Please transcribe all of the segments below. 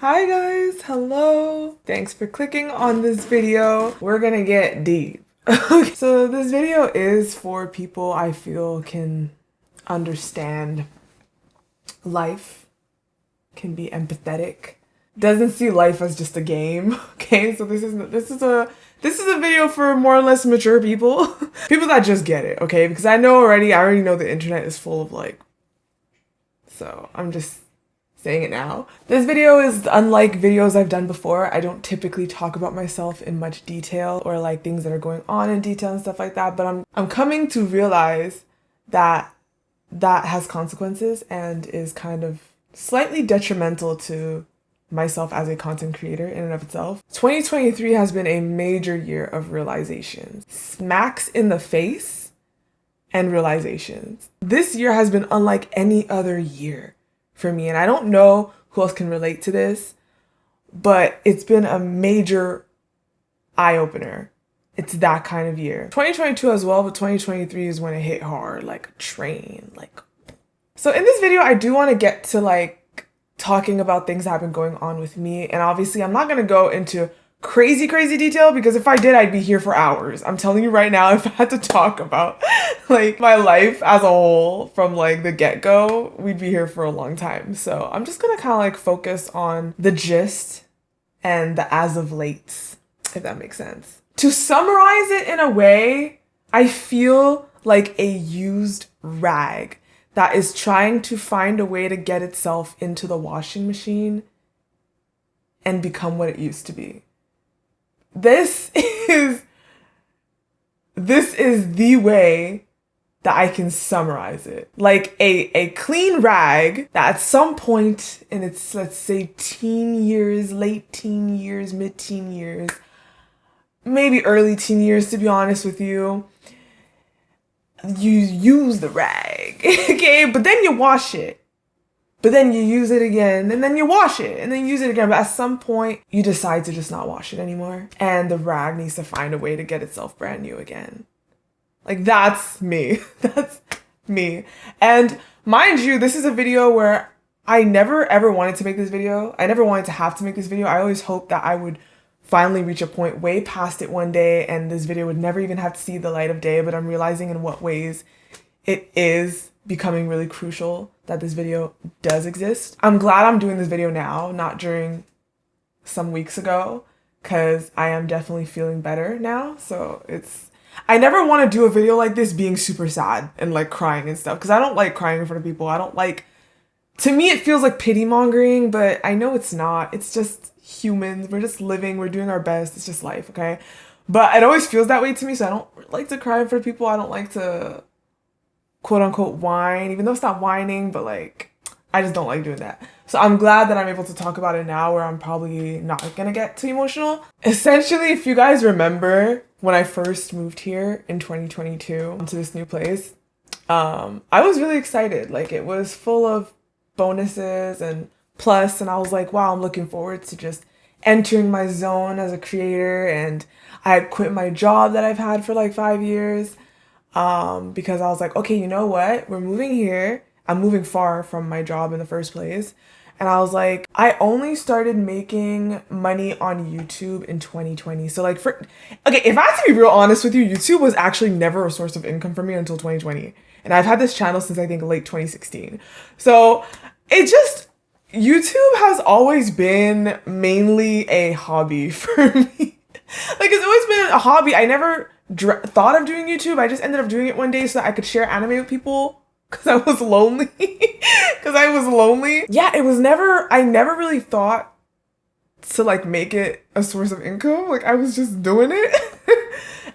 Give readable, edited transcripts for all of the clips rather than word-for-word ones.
Hi guys, hello. Thanks for clicking on this video. We're gonna get deep. So this video is for people I feel can understand life, can be empathetic, doesn't see life as just a game. Okay, so this is a video for more or less mature people. People that just get it, okay? Because I already know the internet is full of like, so I'm just saying it now. This video is unlike videos I've done before. I don't typically talk about myself in much detail or like things that are going on in detail and stuff like that, but I'm coming to realize that that has consequences and is kind of slightly detrimental to myself as a content creator in and of itself. 2023 has been a major year of realizations. Smacks in the face and realizations. This year has been unlike any other year for me, and I don't know who else can relate to this, but it's been a major eye-opener. It's that kind of year. 2022 as well, but 2023 is when it hit hard, like a train, like. So in this video, I do want to get to like talking about things that have been going on with me, and obviously I'm not going to go into crazy detail because if I did, I'd be here for hours. I'm telling you right now, if I had to talk about like my life as a whole from like the get-go, we'd be here for a long time. So I'm just gonna kind of like focus on the gist and the as of lates, if that makes sense. To summarize it in a way, I feel like a used rag that is trying to find a way to get itself into the washing machine and become what it used to be. This is the way that I can summarize it. Like a clean rag that at some point in its, let's say, teen years, late teen years, mid-teen years, maybe early teen years, to be honest with you, you use the rag, okay? But then you wash it. But then you use it again, and then you wash it, and then you use it again. But at some point, you decide to just not wash it anymore. And the rag needs to find a way to get itself brand new again. Like, that's me. That's me. And mind you, this is a video where I never ever wanted to make this video. I never wanted to have to make this video. I always hoped that I would finally reach a point way past it one day, and this video would never even have to see the light of day. But I'm realizing in what ways it is becoming really crucial that this video does exist. I'm glad I'm doing this video now, not during some weeks ago, because I am definitely feeling better now. So I never want to do a video like this being super sad and like crying and stuff, because I don't like crying in front of people. To me it feels like pity mongering, but I know it's not. It's just humans. We're just living. We're doing our best. It's just life, okay? But it always feels that way to me, so I don't like to cry in front of people. I don't like to quote unquote whine, even though it's not whining, but like, I just don't like doing that. So I'm glad that I'm able to talk about it now where I'm probably not gonna get too emotional. Essentially, if you guys remember when I first moved here in 2022 to this new place, I was really excited. Like, it was full of bonuses and plus, and I was like, wow, I'm looking forward to just entering my zone as a creator. And I had quit my job that I've had for like 5 years. Because I was like, okay, you know what? We're moving here. I'm moving far from my job in the first place. And I was like, I only started making money on YouTube in 2020. So like okay, if I have to be real honest with you, YouTube was actually never a source of income for me until 2020. And I've had this channel since I think late 2016. So YouTube has always been mainly a hobby for me. Like, it's always been a hobby. I never thought of doing YouTube. I just ended up doing it one day so that I could share anime with people because I was lonely. Yeah, I never really thought to like make it a source of income. Like, I was just doing it.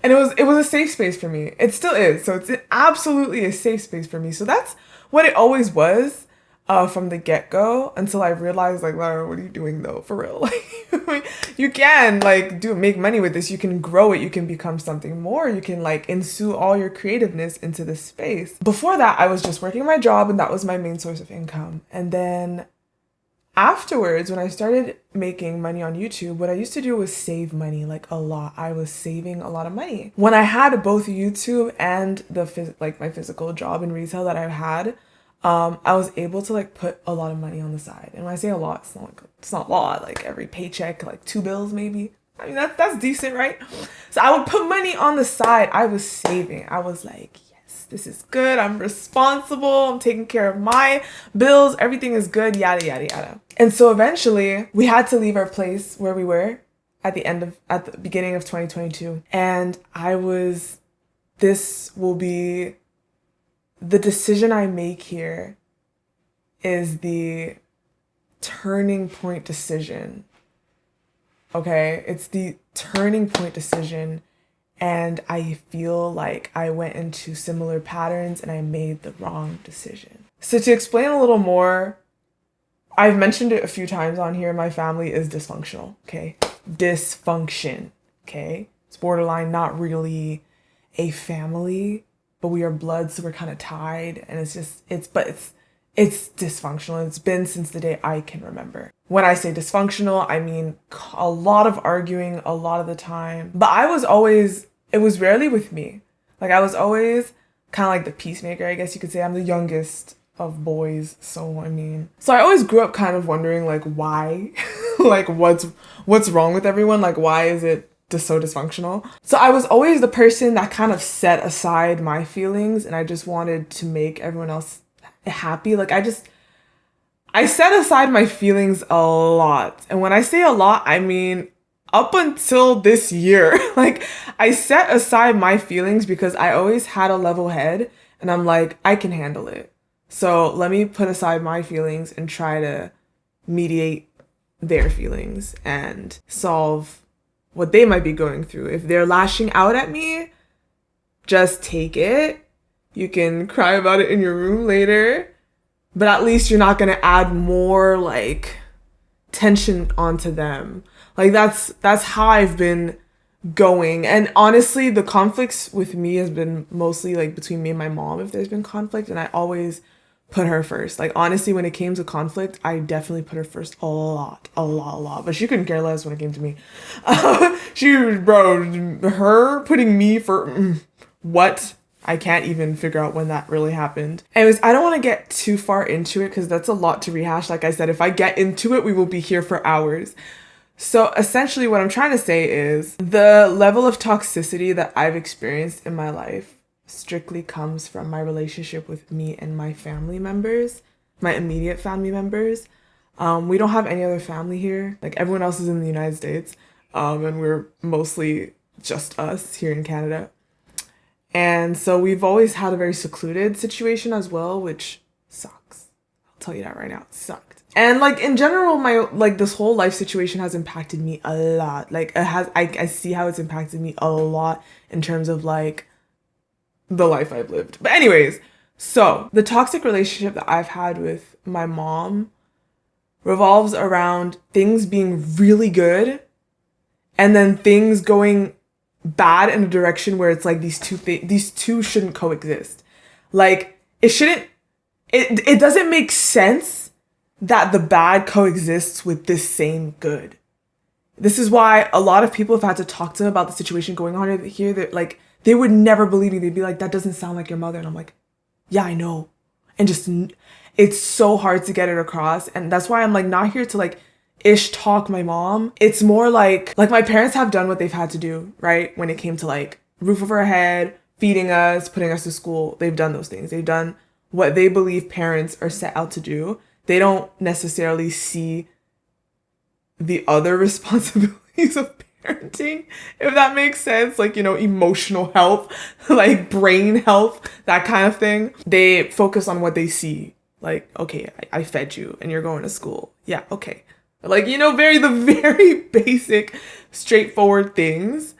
And it was a safe space for me. It still is. So it's absolutely a safe space for me. So that's what it always was. From the get-go, until I realized, like, Lara, what are you doing though, for real? Like, you can like make money with this. You can grow it. You can become something more. You can like ensue all your creativeness into this space. Before that, I was just working my job, and that was my main source of income. And then afterwards, when I started making money on YouTube, what I used to do was save money, like a lot. I was saving a lot of money. When I had both YouTube and my physical job in retail that I had, I was able to like put a lot of money on the side. And when I say a lot, it's not like It's not a lot. Like every paycheck, like 2 bills maybe. I mean, that's decent, right? So I would put money on the side. I was saving. I was like, yes, this is good. I'm responsible. I'm taking care of my bills. Everything is good, yada, yada, yada. And so eventually we had to leave our place where we were at the beginning of 2022. And this will be the decision I make here is the turning point decision. Okay, it's the turning point decision, and I feel like I went into similar patterns and I made the wrong decision. So to explain a little more, I've mentioned it a few times on here, my family is dysfunctional, okay? Dysfunction, okay? It's borderline not really a family, but we are blood, so we're kind of tied, and it's dysfunctional. It's been since the day I can remember. When I say dysfunctional, I mean a lot of arguing a lot of the time. But it was rarely with me. Like I was always kind of like the peacemaker, I guess you could say. I'm the youngest of boys, so I always grew up kind of wondering like why, like what's wrong with everyone? Like why is it just so dysfunctional? So I was always the person that kind of set aside my feelings, and I just wanted to make everyone else happy. Like I set aside my feelings a lot. And when I say a lot, I mean up until this year. Like I set aside my feelings because I always had a level head, and I'm like, I can handle it. So let me put aside my feelings and try to mediate their feelings and solve what they might be going through. If they're lashing out at me, just take it. You can cry about it in your room later, but at least you're not going to add more like tension onto them. Like that's how I've been going. And honestly, the conflicts with me has been mostly like between me and my mom if there's been conflict, and I always put her first. Like honestly, when it came to conflict, I definitely put her first a lot. But she couldn't care less when it came to me. Her putting me for what? I can't even figure out when that really happened. Anyways, I don't want to get too far into it because that's a lot to rehash. Like I said, if I get into it, we will be here for hours. So essentially what I'm trying to say is the level of toxicity that I've experienced in my life strictly comes from my relationship with me and my family members, my immediate family members. We don't have any other family here. Like everyone else is in the United States, and we're mostly just us here in Canada. And so we've always had a very secluded situation as well, which sucks. I'll tell you that right now, it sucked. And like in general, this whole life situation has impacted me a lot. Like I see how it's impacted me a lot in terms of like the life I've lived. But anyways, so the toxic relationship that I've had with my mom revolves around things being really good and then things going bad in a direction where it's like these two shouldn't coexist. Like it doesn't make sense that the bad coexists with this same good. This is why a lot of people have had to talk to them about the situation going on here. That like they would never believe me. They'd be like, that doesn't sound like your mother. And I'm like, yeah, I know. And just, it's so hard to get it across. And that's why I'm like not here to like talk my mom. It's more like my parents have done what they've had to do, right? When it came to like roof over our head, feeding us, putting us to school. They've done those things. They've done what they believe parents are set out to do. They don't necessarily see the other responsibilities of parenting, if that makes sense. Like, you know, emotional health, like brain health, that kind of thing. They focus on what they see. Like, okay, I fed you and you're going to school. Yeah, okay. Like, you know, the very basic, straightforward things.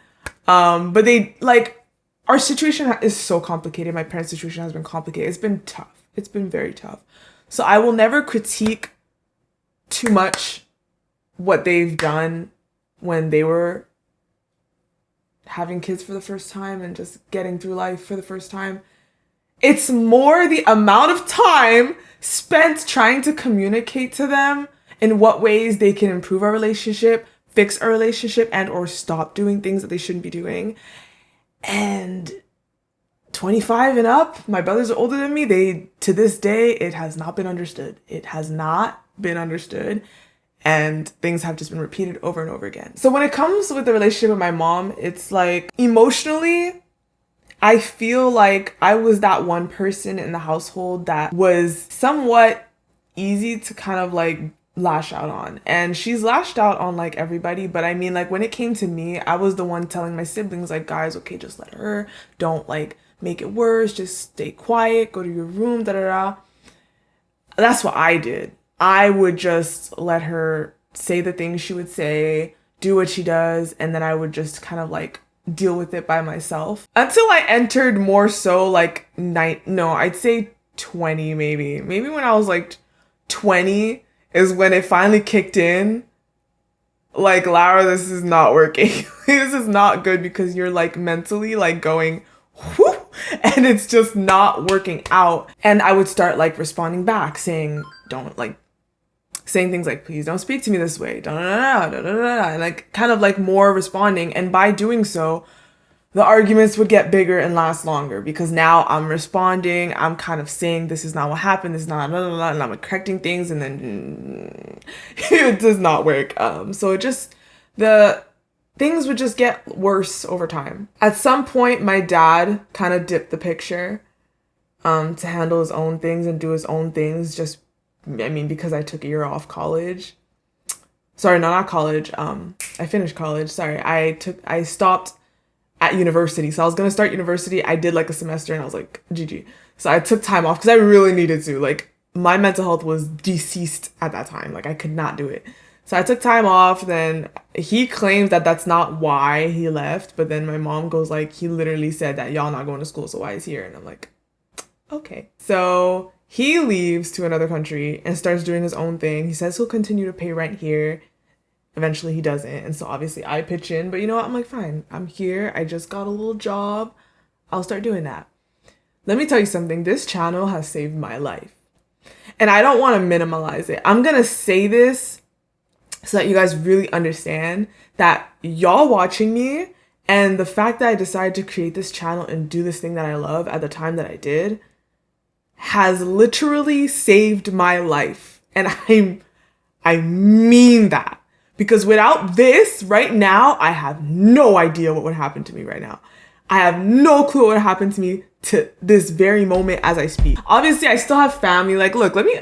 But they, like, our situation is so complicated. My parents' situation has been complicated. It's been tough. It's been very tough. So I will never critique too much what they've done when they were having kids for the first time and just getting through life for the first time. It's more the amount of time spent trying to communicate to them in what ways they can improve our relationship, fix our relationship, and or stop doing things that they shouldn't be doing. And 25 and up, my brothers are older than me. To this day, it has not been understood. It has not been understood. and things have just been repeated over and over again. So when it comes with the relationship with my mom, it's like emotionally, I feel like I was that one person in the household that was somewhat easy to kind of like lash out on. And she's lashed out on like everybody, but I mean, like when it came to me, I was the one telling my siblings like, guys, okay, just let her, don't like make it worse, just stay quiet, go to your room, da da da. That's what I did. I would just let her say the things she would say, do what she does, and then I would just kind of like deal with it by myself until I entered more so like I'd say 20 maybe when I was like 20 is when it finally kicked in, like, Lara, this is not working. This is not good, because you're like mentally like going whoo, and it's just not working out. And I would start like responding back saying things like, please don't speak to me this way, da da da da da da, and like kind of like more responding. And by doing so, the arguments would get bigger and last longer, because now I'm responding, I'm kind of saying this is not what happened, this is not blah, blah, blah, and I'm correcting things, and then it does not work. So it just, the things would just get worse over time. At some point, my dad kind of dipped the picture to handle his own things and do his own things, because I took a year off college. Sorry, not college. I finished college. Sorry, I stopped at university. So I was gonna start university. I did like a semester and I was like, GG. So I took time off because I really needed to. Like, my mental health was deceased at that time. Like, I could not do it. So I took time off. Then he claims that that's not why he left. But then my mom goes like, he literally said that y'all not going to school, so why is he here? And I'm like, okay. So he leaves to another country and starts doing his own thing. He says he'll continue to pay rent here. Eventually he doesn't. And so obviously I pitch in, but you know what? I'm like, fine, I'm here. I just got a little job. I'll start doing that. Let me tell you something. This channel has saved my life. And I don't want to minimize it. I'm going to say this so that you guys really understand that y'all watching me and the fact that I decided to create this channel and do this thing that I love at the time that I did has literally saved my life. And I mean that. Because without this, right now, I have no idea what would happen to me right now. I have no clue what would happen to me to this very moment as I speak. Obviously, I still have family. Like, look, let me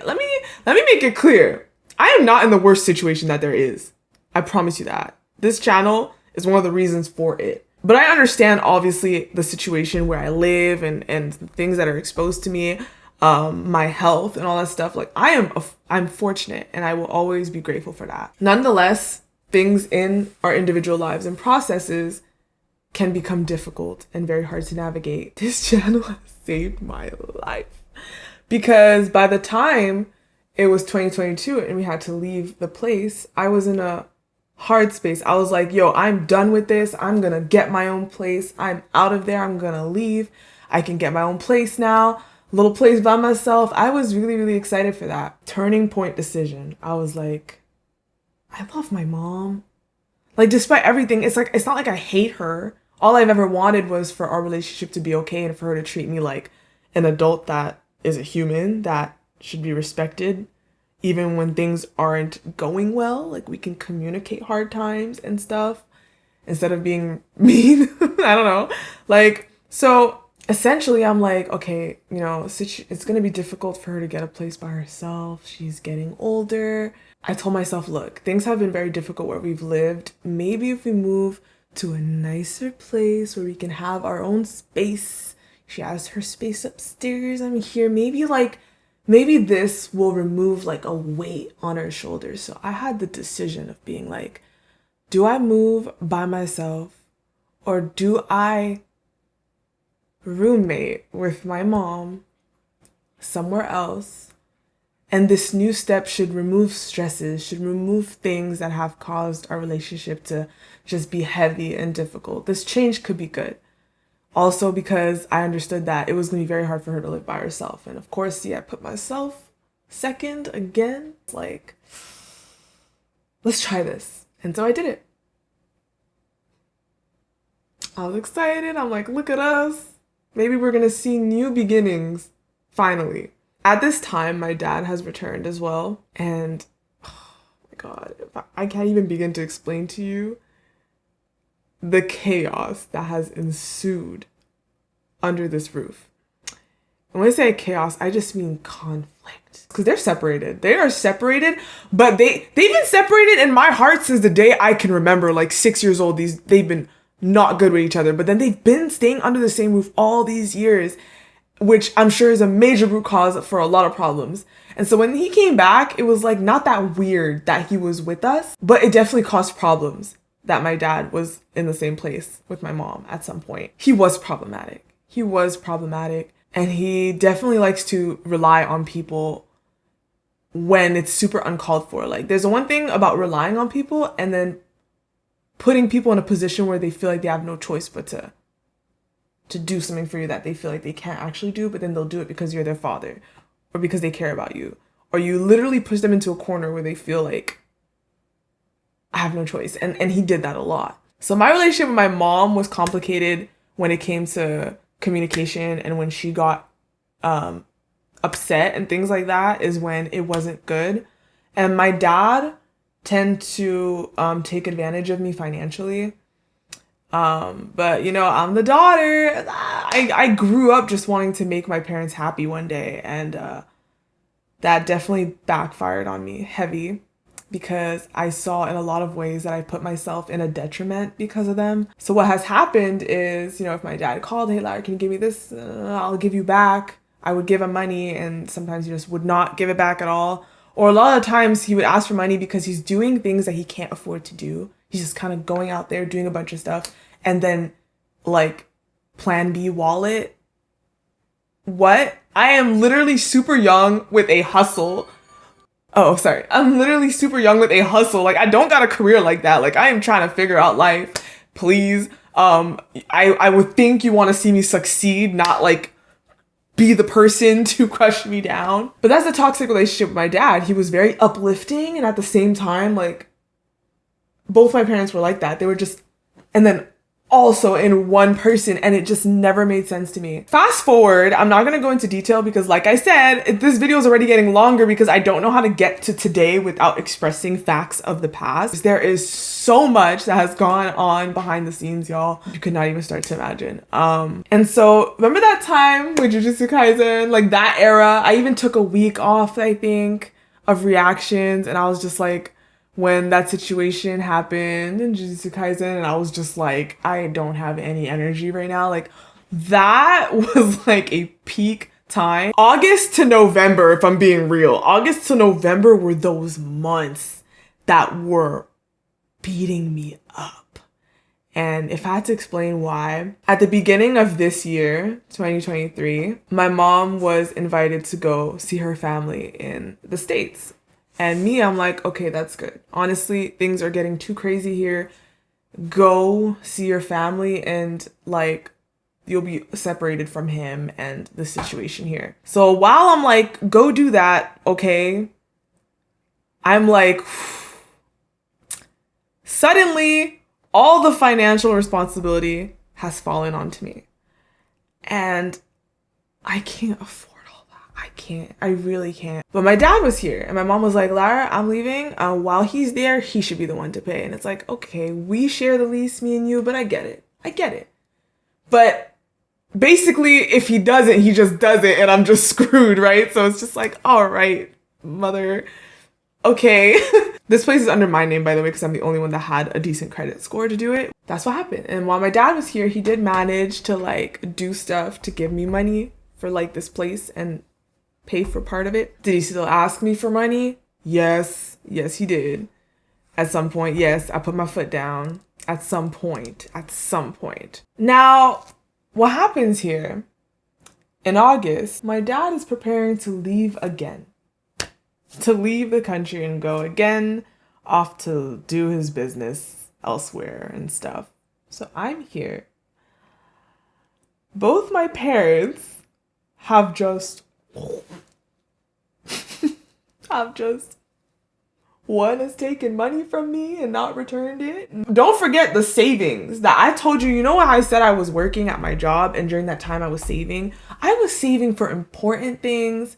make it clear. I am not in the worst situation that there is. I promise you that. This channel is one of the reasons for it. But I understand, obviously, the situation where I live and things that are exposed to me. My health and all that stuff. Like, I'm fortunate, and I will always be grateful for that. Nonetheless, things in our individual lives and processes can become difficult and very hard to navigate. This channel has saved my life, because by the time it was 2022 and we had to leave the place, I was in a hard space. I was like, yo, I'm done with this. I'm gonna get my own place. I'm out of there. I'm gonna leave. I can get my own place now. Little place by myself. I was really, really excited for that. Turning point decision. I was like, I love my mom. Like, despite everything, it's not like I hate her. All I've ever wanted was for our relationship to be okay and for her to treat me like an adult that is a human, that should be respected. Even when things aren't going well, like, we can communicate hard times and stuff instead of being mean. I don't know. Like, so essentially, I'm like, okay, you know, it's going to be difficult for her to get a place by herself. She's getting older. I told myself, look, things have been very difficult where we've lived. Maybe if we move to a nicer place where we can have our own space. She has her space upstairs. I'm here. Maybe this will remove like a weight on her shoulders. So I had the decision of being like, do I move by myself, or do I roommate with my mom somewhere else? And this new step should remove stresses, should remove things that have caused our relationship to just be heavy and difficult. This change could be good. Also, because I understood that it was going to be very hard for her to live by herself. And of course, I put myself second again. It's like, let's try this. And so I did it. I was excited. I'm like, look at us. Maybe we're going to see new beginnings, finally. At this time, my dad has returned as well. And oh God, I can't even begin to explain to you the chaos that has ensued under this roof. And when I say chaos, I just mean conflict. Because they're separated. They are separated, but they've been separated in my heart since the day I can remember, like 6 years old. They've been not good with each other, but then they've been staying under the same roof all these years, which I'm sure is a major root cause for a lot of problems. And so when he came back, it was like not that weird that he was with us, but it definitely caused problems that my dad was in the same place with my mom at some point. He was problematic. And he definitely likes to rely on people when it's super uncalled for. Like, there's one thing about relying on people and then putting people in a position where they feel like they have no choice but to do something for you that they feel like they can't actually do, but then they'll do it because you're their father or because they care about you. Or you literally push them into a corner where they feel like, I have no choice. And he did that a lot. So my relationship with my mom was complicated when it came to communication, and when she got upset and things like that is when it wasn't good. And my dad tend to take advantage of me financially. But you know, I'm the daughter. I grew up just wanting to make my parents happy one day, and that definitely backfired on me heavy, because I saw in a lot of ways that I put myself in a detriment because of them. So what has happened is, you know, if my dad called, hey Lara, can you give me this? I'll give you back. I would give him money, and sometimes he just would not give it back at all. Or a lot of times he would ask for money because he's doing things that he can't afford to do. He's just kind of going out there doing a bunch of stuff, and then like plan B wallet. What? I am literally super young with a hustle. Oh, sorry. I'm literally super young with a hustle. Like, I don't got a career like that. Like, I am trying to figure out life. Please. I would think you want to see me succeed, not like be the person to crush me down. But that's a toxic relationship with my dad. He was very uplifting, and at the same time, like, both my parents were like that. They were just, and then also in one person, and it just never made sense to me. Fast forward, I'm not gonna go into detail because, like I said, this video is already getting longer because I don't know how to get to today without expressing facts of the past. There is so much that has gone on behind the scenes, y'all. You could not even start to imagine. And so remember that time with Jujutsu Kaisen, like that era, I even took a week off, I think, of reactions, and I was just like, when that situation happened in Jujutsu Kaisen, and I was just like, I don't have any energy right now. Like, that was like a peak time. August to November, if I'm being real. August to November were those months that were beating me up. And if I had to explain why, at the beginning of this year, 2023, my mom was invited to go see her family in the States. And me, I'm like, okay, that's good. Honestly, things are getting too crazy here. Go see your family, and like, you'll be separated from him and the situation here. So while I'm like, go do that, okay, I'm like, suddenly all the financial responsibility has fallen onto me. And I can't afford I really can't. But my dad was here, and my mom was like, Lara, I'm leaving. While he's there, he should be the one to pay. And it's like, okay, we share the lease, me and you, but I get it. But basically, if he doesn't, he just doesn't, and I'm just screwed, right? So it's just like, all right, mother, okay. This place is under my name, by the way, because I'm the only one that had a decent credit score to do it. That's what happened. And while my dad was here, he did manage to like do stuff to give me money for like this place and pay for part of it. Did he still ask me for money? Yes, he did. At some point, yes, I put my foot down. At some point. Now, what happens here, in August, my dad is preparing to leave again. To leave the country and go again off to do his business elsewhere and stuff. So I'm here. Both my parents have just one has taken money from me and not returned it. Don't forget the savings that I told you. You know what I said I was working at my job, and during that time I was saving for important things.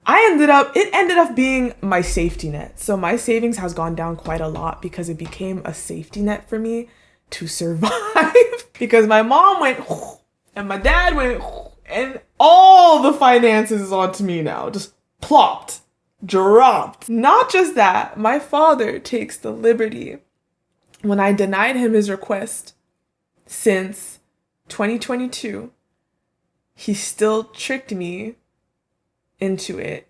It ended up being my safety net. So my savings has gone down quite a lot because it became a safety net for me to survive. Because my mom went and my dad went and all the finances is onto me now. Just plopped, dropped. Not just that, my father takes the liberty when I denied him his request since 2022, he still tricked me into it.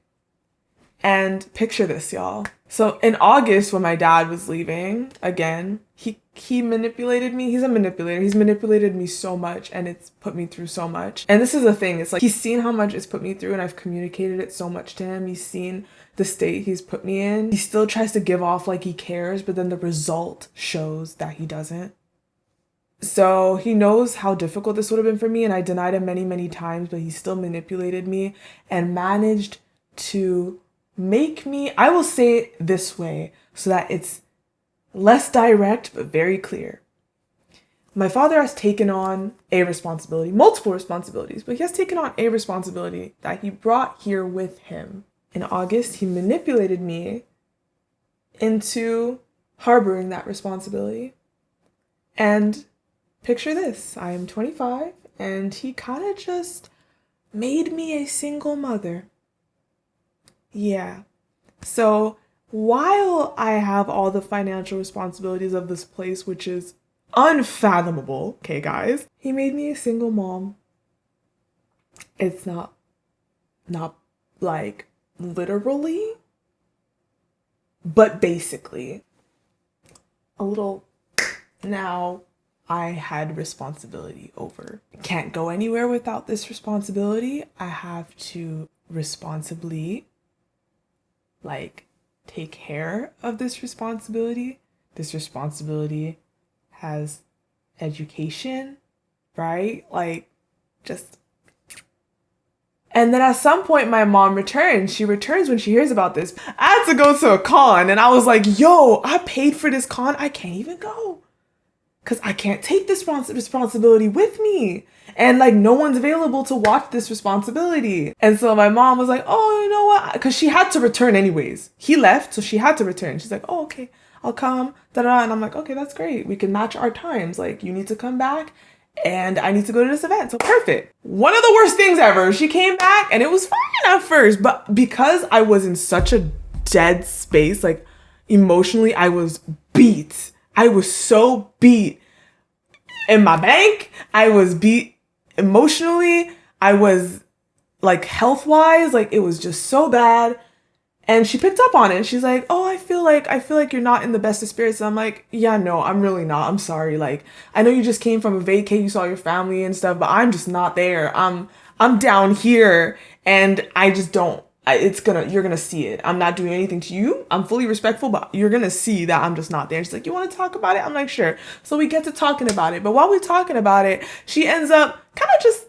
And picture this, y'all. So in August, when my dad was leaving, again, he manipulated me. He's a manipulator. He's manipulated me so much and it's put me through so much. And this is the thing. It's like he's seen how much it's put me through and I've communicated it so much to him. He's seen the state he's put me in. He still tries to give off like he cares, but then the result shows that he doesn't. So he knows how difficult this would have been for me, and I denied him many, many times, but he still manipulated me and managed to make me, I will say it this way so that it's less direct but very clear. My father has taken on a responsibility, multiple responsibilities, but he has taken on a responsibility that he brought here with him. In August, he manipulated me into harboring that responsibility. And picture this, I am 25 and he kind of just made me a single mother. Yeah. So while I have all the financial responsibilities of this place, which is unfathomable, okay guys, he made me a single mom. It's not like literally, but basically a little. Now I had responsibility over. Can't go anywhere without this responsibility. I have to responsibly take care of this responsibility. This responsibility has education, right? And then at some point my mom returns. She returns when she hears about this. I had to go to a con and I was like, yo, I paid for this con. I can't even go. Because I can't take this responsibility with me. And no one's available to watch this responsibility. And so my mom was like, oh, you know what? Because she had to return anyways. He left, so she had to return. She's like, oh, okay, I'll come. Da-da. And I'm like, okay, that's great. We can match our times. You need to come back and I need to go to this event. So perfect. One of the worst things ever. She came back and it was fine at first. But because I was in such a dead space, emotionally, I was beat. I was so beat in my bank. I was beat emotionally. I was health-wise, it was just so bad. And she picked up on it. She's like, oh, I feel like you're not in the best of spirits. And I'm like, yeah, no, I'm really not. I'm sorry. I know you just came from a vacay, you saw your family and stuff, but I'm just not there. I'm down here and I just don't. You're gonna see it. I'm not doing anything to you. I'm fully respectful, but you're gonna see that I'm just not there. And she's like, you want to talk about it? I'm like, sure. So we get to talking about it. But while we're talking about it, she ends up kind of just,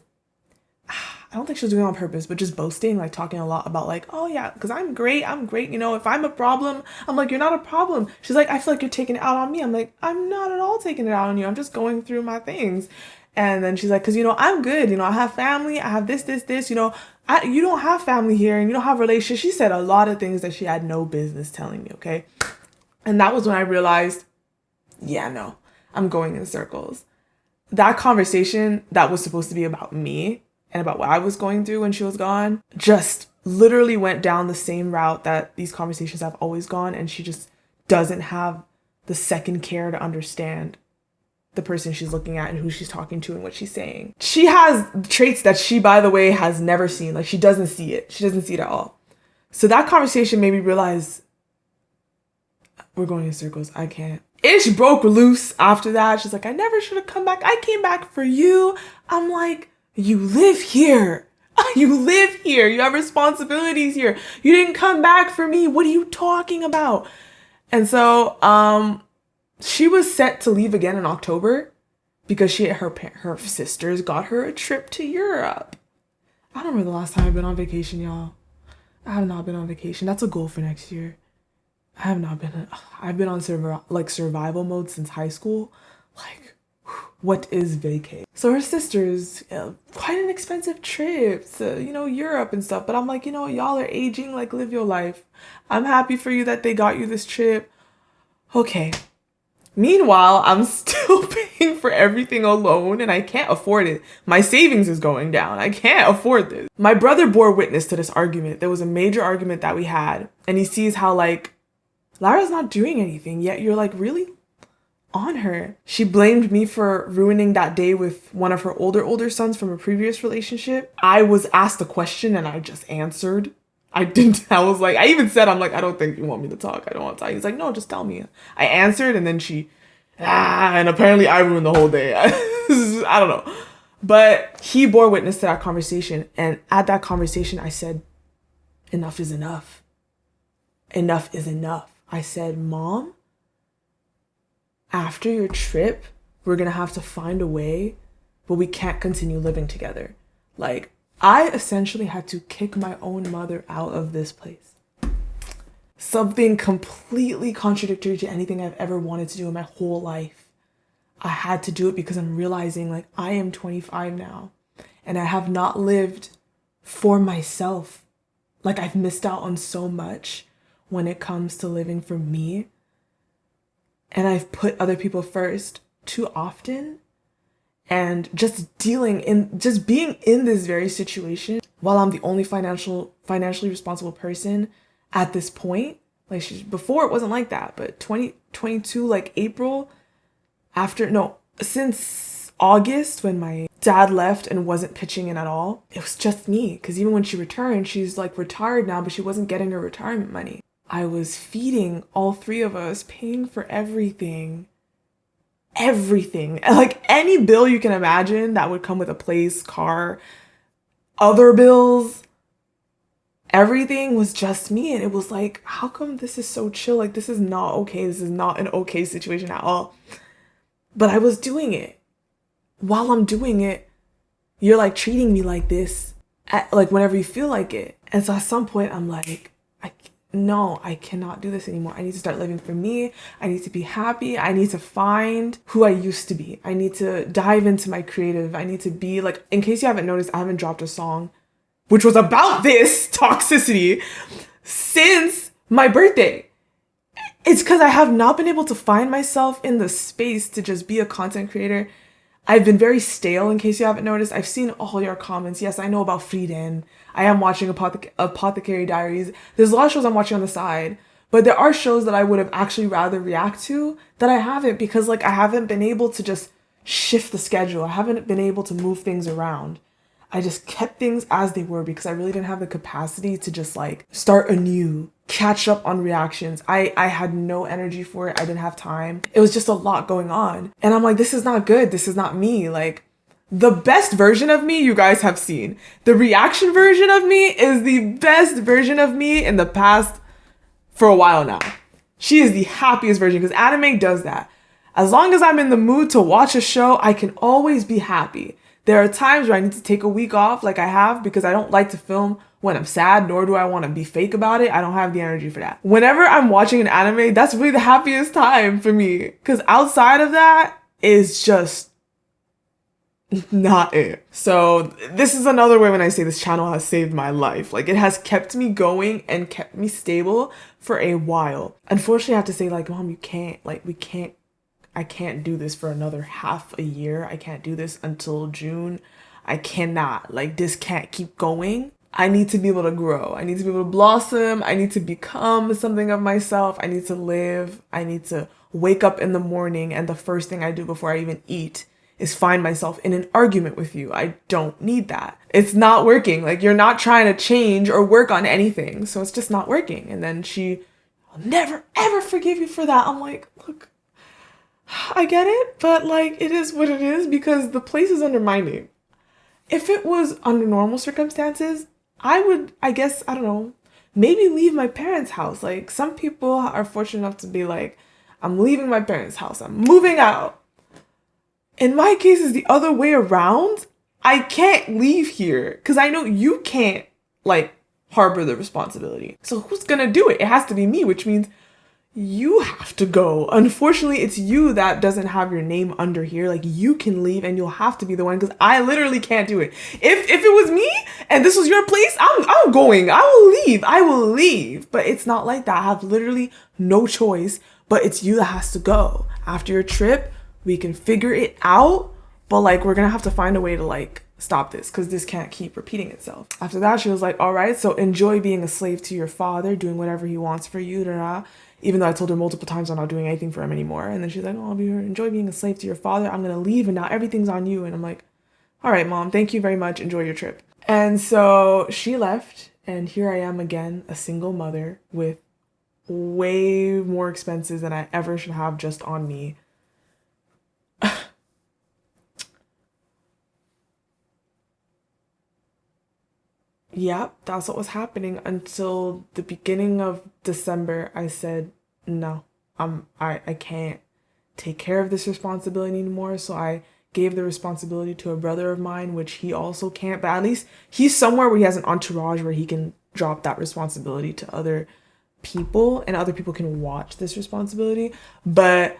I don't think she was doing it on purpose, but just boasting, talking a lot about oh yeah, because I'm great. If I'm a problem, I'm like, you're not a problem. She's like, I feel like you're taking it out on me. I'm like, I'm not at all taking it out on you. I'm just going through my things. And then she's like, because, I'm good. I have family. I have this. You don't have family here and you don't have relationships. She said a lot of things that she had no business telling me, okay? And that was when I realized, yeah, no, I'm going in circles. That conversation that was supposed to be about me and about what I was going through when she was gone just literally went down the same route that these conversations have always gone. And she just doesn't have the second care to understand the person she's looking at and who she's talking to and what she's saying. She has traits that she, by the way, has never seen. She doesn't see it. She doesn't see it at all. So that conversation made me realize we're going in circles. I can't. Ish broke loose after that. She's like, I never should have come back. I came back for you. I'm like, you live here. You live here. You have responsibilities here. You didn't come back for me. What are you talking about? And so, she was set to leave again in October because her sisters got her a trip to Europe. I don't remember the last time I've been on vacation, y'all. I have not been on vacation. That's a goal for next year. I've been on survival mode since high school. What is vacay? So her sister's quite an expensive trip to, Europe and stuff. But I'm like, y'all are aging, like live your life. I'm happy for you that they got you this trip. Okay. Meanwhile, I'm still paying for everything alone and I can't afford it. My savings is going down. I can't afford this. My brother bore witness to this argument. There was a major argument that we had and he sees how like, Lara's not doing anything yet you're like really on her. She blamed me for ruining that day with one of her older sons from a previous relationship. I was asked a question and I just answered. I even said, I'm like, I don't think you want me to talk. I don't want to talk. He's like, no, just tell me. I answered and then and apparently I ruined the whole day. I don't know. But he bore witness to that conversation. And at that conversation, I said, enough is enough. Enough is enough. I said, Mom, after your trip, we're going to have to find a way, but we can't continue living together. Like, I essentially had to kick my own mother out of this place. Something completely contradictory to anything I've ever wanted to do in my whole life. I had to do it because I'm realizing like I am 25 now and I have not lived for myself. Like I've missed out on so much when it comes to living for me. And I've put other people first too often. And just being in this very situation while I'm the only financially responsible person at this point. Like before it wasn't like that, but 2022, like April, since August when my dad left and wasn't pitching in at all, it was just me. Because even when she returned, she's like retired now, but she wasn't getting her retirement money. I was feeding all three of us, paying for everything. Like any bill you can imagine that would come with a place, car, other bills, everything was just me. And it was like, how come this is so chill? Like, this is not okay. This is not an okay situation at all. But I was doing it. While I'm doing it, you're like treating me like this, like whenever you feel like it. And so at some point I'm like, no, I cannot do this anymore. I need to start living for me. I need to be happy. I need to find who I used to be. I need to dive into my creative. I need to be like, in case you haven't noticed, I haven't dropped a song, which was about this toxicity, since my birthday. It's because I have not been able to find myself in the space to just be a content creator. I've been very stale, in case you haven't noticed. I've seen all your comments. Yes, I know about Frieden. I am watching Apothecary Diaries. There's a lot of shows I'm watching on the side. But there are shows that I would have actually rather react to that I haven't because like I haven't been able to just shift the schedule. I haven't been able to move things around. I just kept things as they were because I really didn't have the capacity to just like start anew, catch up on reactions. I had no energy for it. I didn't have time. It was just a lot going on. And I'm like, this is not good. This is not me. Like the best version of me you guys have seen. The reaction version of me is the best version of me in the past for a while now. She is the happiest version because anime does that. As long as I'm in the mood to watch a show, I can always be happy. There are times where I need to take a week off like I have because I don't like to film when I'm sad, nor do I want to be fake about it. I don't have the energy for that. Whenever I'm watching an anime, that's really the happiest time for me because outside of that is just not it. So this is another way when I say this channel has saved my life. Like it has kept me going and kept me stable for a while. Unfortunately, I have to say like, Mom, you can't, I can't do this for another half a year. I can't do this until June. I cannot. Like, this can't keep going. I need to be able to grow. I need to be able to blossom. I need to become something of myself. I need to live. I need to wake up in the morning and the first thing I do before I even eat is find myself in an argument with you. I don't need that. It's not working. Like, you're not trying to change or work on anything. So it's just not working. And then I'll never, ever forgive you for that. I'm like, look, I get it, but like it is what it is because the place is under my name. If it was under normal circumstances, I would, I guess, I don't know, maybe leave my parents' house. Like some people are fortunate enough to be like, I'm leaving my parents' house. I'm moving out. In my case, it's the other way around. I can't leave here because I know you can't like harbor the responsibility. So who's gonna do it? It has to be me, which means you have to go. Unfortunately, it's you that doesn't have your name under here. Like, you can leave and you'll have to be the one, because I literally can't do it. If it was me and this was your place, I'm going. I will leave. I will leave. But it's not like that. I have literally no choice, but it's you that has to go. After your trip, we can figure it out, but like, we're gonna have to find a way to like stop this, because this can't keep repeating itself. After that, she was like, all right, so enjoy being a slave to your father, doing whatever he wants for you, even though I told her multiple times I'm not doing anything for him anymore. And then she's like, oh, enjoy being a slave to your father. I'm gonna leave and now everything's on you. And I'm like, all right, mom, thank you very much. Enjoy your trip. And so she left, and here I am again, a single mother with way more expenses than I ever should have just on me. Yep, that's what was happening until the beginning of December. I said, no, I can't take care of this responsibility anymore. So I gave the responsibility to a brother of mine, which he also can't, but at least he's somewhere where he has an entourage where he can drop that responsibility to other people, and other people can watch this responsibility. But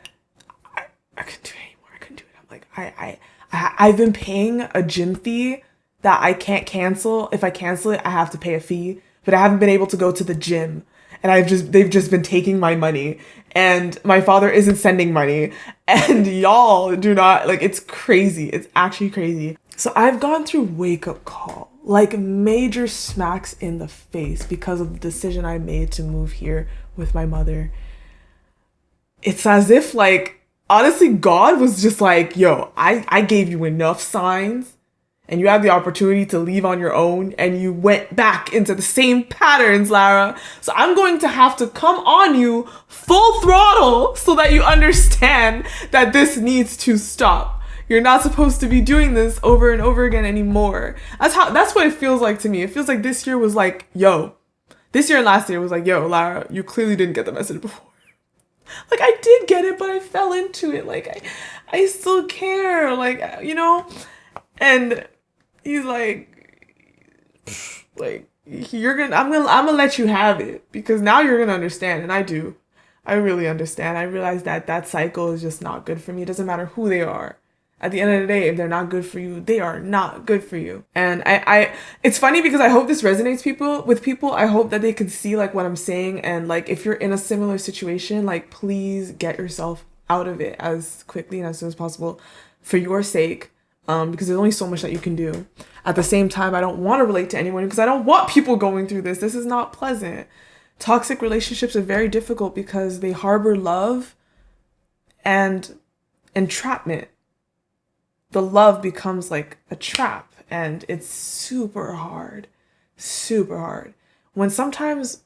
I couldn't do it anymore. I couldn't do it. I'm like, I've been paying a gym fee that I can't cancel. If I cancel it, I have to pay a fee, but I haven't been able to go to the gym, and they've just been taking my money, and my father isn't sending money, and y'all do not, like, it's crazy. It's actually crazy. So I've gone through wake up call, like major smacks in the face because of the decision I made to move here with my mother. It's as if, like, honestly, God was just like, yo, I gave you enough signs, and you had the opportunity to leave on your own, and you went back into the same patterns, Lara. So I'm going to have to come on you full throttle so that you understand that this needs to stop. You're not supposed to be doing this over and over again anymore. That's what it feels like to me. It feels like this year was like, yo, this year and last year was like, yo, Lara, you clearly didn't get the message before. Like, I did get it, but I fell into it. Like, I still care, like, you know? And he's like, I'm gonna let you have it, because now you're gonna understand. And I do. I really understand. I realize that cycle is just not good for me. It doesn't matter who they are. At the end of the day, if they're not good for you, they are not good for you. And it's funny because I hope this resonates with people. I hope that they can see like what I'm saying. And like, if you're in a similar situation, like, please get yourself out of it as quickly and as soon as possible for your sake. Because there's only so much that you can do. At the same time, I don't want to relate to anyone because I don't want people going through this. This is not pleasant. Toxic relationships are very difficult because they harbor love and entrapment. The love becomes like a trap, and it's super hard. When sometimes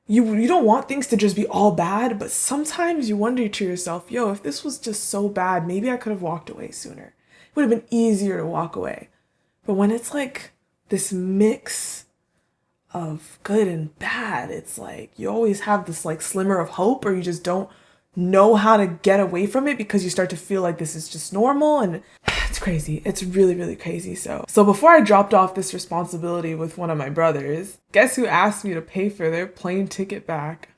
you don't want things to just be all bad, but sometimes you wonder to yourself, yo, if this was just so bad, maybe I could have walked away sooner. It would have been easier to walk away. But when it's like this mix of good and bad, it's like you always have this like slimmer of hope, or you just don't know how to get away from it because you start to feel like this is just normal. And it's crazy. It's really, really crazy. So before I dropped off this responsibility with one of my brothers, guess who asked me to pay for their plane ticket back?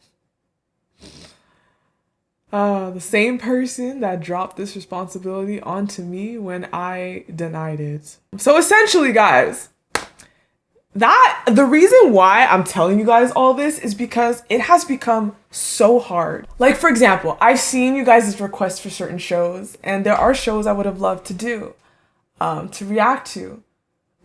The same person that dropped this responsibility onto me when I denied it. So essentially, guys, the reason why I'm telling you guys all this is because it has become so hard. Like, for example, I've seen you guys' requests for certain shows, and there are shows I would have loved to do, to react to,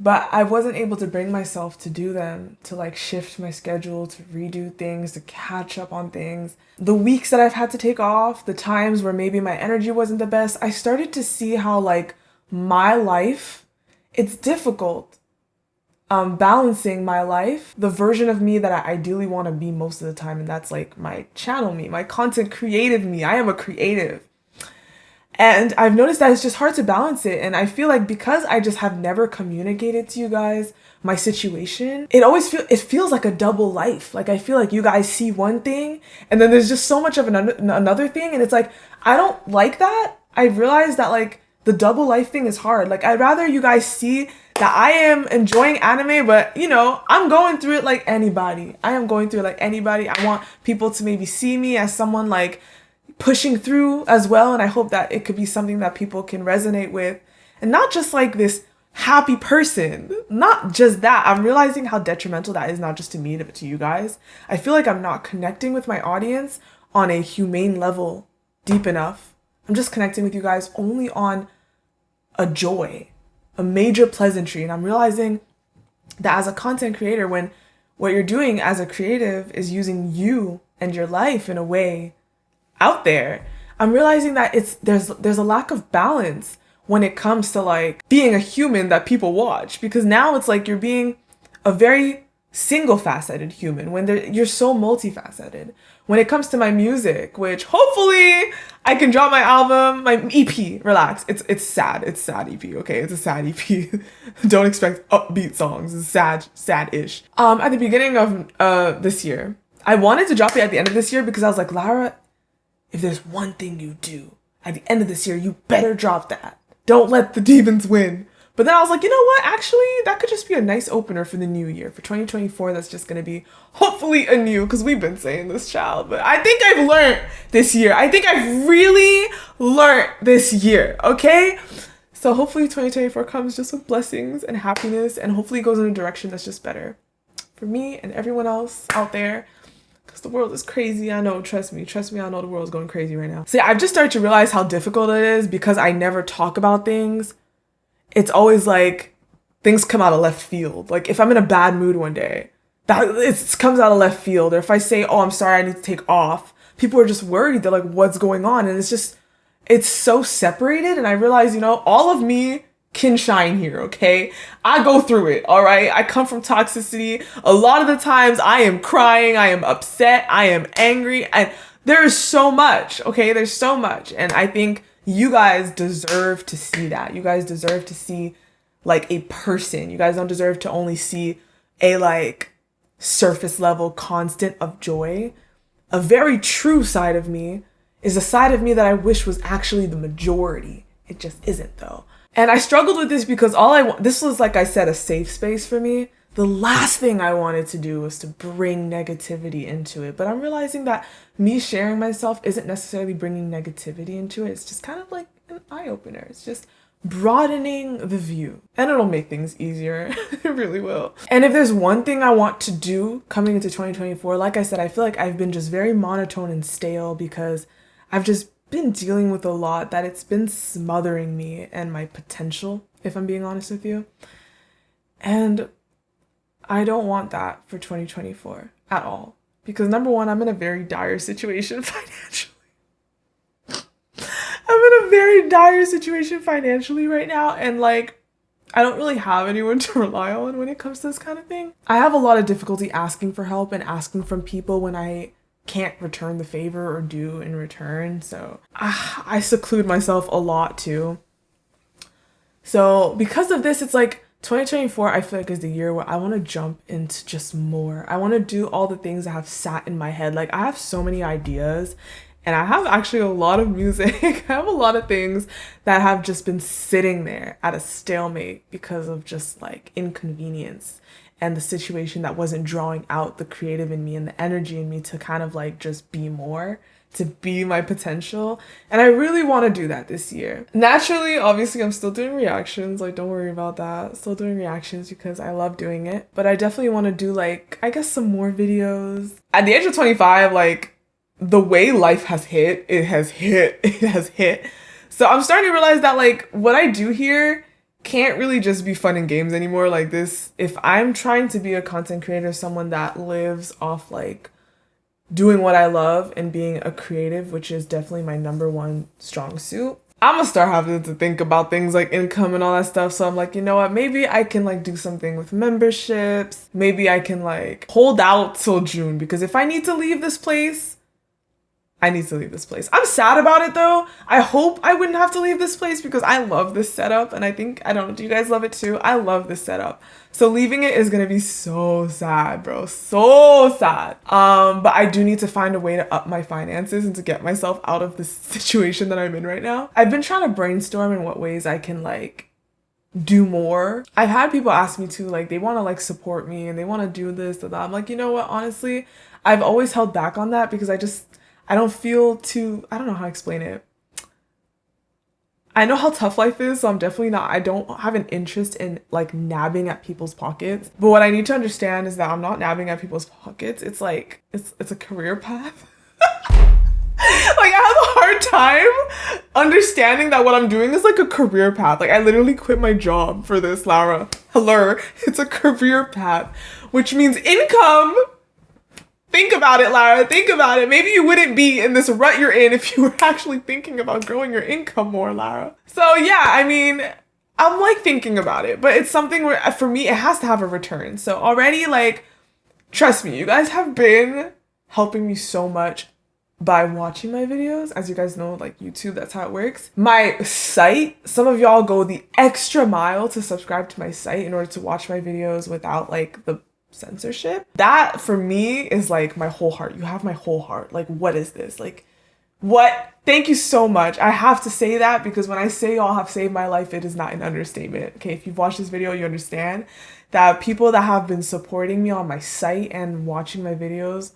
but I wasn't able to bring myself to do them, to like shift my schedule, to redo things, to catch up on things. The weeks that I've had to take off, the times where maybe my energy wasn't the best, I started to see how like my life, it's difficult. Balancing my life, the version of me that I ideally want to be most of the time, and that's like my channel me, my content creative me. I am a creative. And I've noticed that it's just hard to balance it. And I feel like because I just have never communicated to you guys my situation, it feels like a double life. Like I feel like you guys see one thing and then there's just so much of another thing. And it's like, I don't like that. I realized that like the double life thing is hard. Like I'd rather you guys see that I am enjoying anime, but you know, I'm going through it like anybody. I am going through it like anybody. I want people to maybe see me as someone like pushing through as well, and I hope that it could be something that people can resonate with, and not just like this happy person. Not just that. I'm realizing how detrimental that is, not just to me, but to you guys. I feel like I'm not connecting with my audience on a humane level deep enough. I'm just connecting with you guys only on a joy, a major pleasantry. And I'm realizing that as a content creator, when what you're doing as a creative is using you and your life in a way out there, I'm realizing that there's a lack of balance when it comes to like being a human that people watch, because now it's like you're being a very single-faceted human when you're so multifaceted. When it comes to my music, which hopefully I can drop my album, my EP, relax. It's sad. It's sad EP, okay? It's a sad EP. Don't expect upbeat songs. It's sad-ish. At the beginning of this year, I wanted to drop it at the end of this year because I was like, Lara, if there's one thing you do at the end of this year, you better drop that. Don't let the demons win. But then I was like, you know what? Actually, that could just be a nice opener for the new year. For 2024, that's just going to be hopefully anew, because we've been saying this, child. But I think I've learned this year. I think I've really learned this year, okay? So hopefully 2024 comes just with blessings and happiness, and hopefully goes in a direction that's just better for me and everyone else out there. Because the world is crazy. I know, trust me, I know the world's going crazy right now. See, I've just started to realize how difficult it is because I never talk about things. It's always like things come out of left field. Like if I'm in a bad mood one day, it comes out of left field. Or if I say, oh, I'm sorry, I need to take off, people are just worried. They're like, what's going on? And it's so separated. And I realize, you know, all of me can shine here, okay? I go through it, all right? I come from toxicity. A lot of the times I am crying, I am upset, I am angry, and there's so much, okay? There's so much. And I think you guys deserve to see that. You guys deserve to see like a person. You guys don't deserve to only see a like surface level constant of joy. A very true side of me is a side of me that I wish was actually the majority. It just isn't though. And I struggled with this because this was, like I said, a safe space for me. The last thing I wanted to do was to bring negativity into it. But I'm realizing that me sharing myself isn't necessarily bringing negativity into it. It's just kind of like an eye-opener. It's just broadening the view. And it'll make things easier. It really will. And if there's one thing I want to do coming into 2024, like I said, I feel like I've been just very monotone and stale because I've just been dealing with a lot that it's been smothering me and my potential, if I'm being honest with you. And I don't want that for 2024 at all. Because number one, I'm in a very dire situation financially. I'm in a very dire situation financially right now. And like, I don't really have anyone to rely on when it comes to this kind of thing. I have a lot of difficulty asking for help and asking from people when I can't return the favor or do in return. So I seclude myself a lot too. So because of this, it's like 2024, I feel like is the year where I want to jump into just more. I want to do all the things that have sat in my head. Like I have so many ideas and I have actually a lot of music. I have a lot of things that have just been sitting there at a stalemate because of just like inconvenience and the situation that wasn't drawing out the creative in me and the energy in me to kind of like just be more, to be my potential. And I really want to do that this year. Naturally, obviously, I'm still doing reactions. Like, don't worry about that. Still doing reactions because I love doing it. But I definitely want to do like, I guess some more videos. At the age of 25, like the way life has hit, it has hit. So I'm starting to realize that like what I do here can't really just be fun and games anymore. Like this, if I'm trying to be a content creator, someone that lives off like doing what I love and being a creative, which is definitely my number one strong suit, I'm gonna start having to think about things like income and all that stuff. So I'm like, you know what, maybe I can like do something with memberships. Maybe I can like hold out till June, because if I need to leave this place, I need to leave this place. I'm sad about it though. I hope I wouldn't have to leave this place because I love this setup. And I think, I don't know, do you guys love it too? I love this setup. So leaving it is gonna be so sad, bro. So sad. But I do need to find a way to up my finances and to get myself out of this situation that I'm in right now. I've been trying to brainstorm in what ways I can like do more. I've had people ask me to, like, they want to like support me and they want to do this or that. I'm like, you know what, honestly, I've always held back on that because I don't feel too, I don't know how to explain it. I know how tough life is, so I don't have an interest in like nabbing at people's pockets. But what I need to understand is that I'm not nabbing at people's pockets. It's like, it's a career path. Like, I have a hard time understanding that what I'm doing is like a career path. Like, I literally quit my job for this, Lara. Hello. It's a career path, which means income. Think about it, Lara. Think about it. Maybe you wouldn't be in this rut you're in if you were actually thinking about growing your income more, Lara. So yeah, I mean, I'm like thinking about it, but it's something where for me, it has to have a return. So already, like, trust me, you guys have been helping me so much by watching my videos. As you guys know, like YouTube, that's how it works. My site, some of y'all go the extra mile to subscribe to my site in order to watch my videos without like the censorship. That for me is like my whole heart. You have my whole heart. Like, what is this? Like, what? Thank you so much. I have to say that because when I say y'all have saved my life, it is not an understatement. Okay, if you've watched this video, you understand that people that have been supporting me on my site and watching my videos,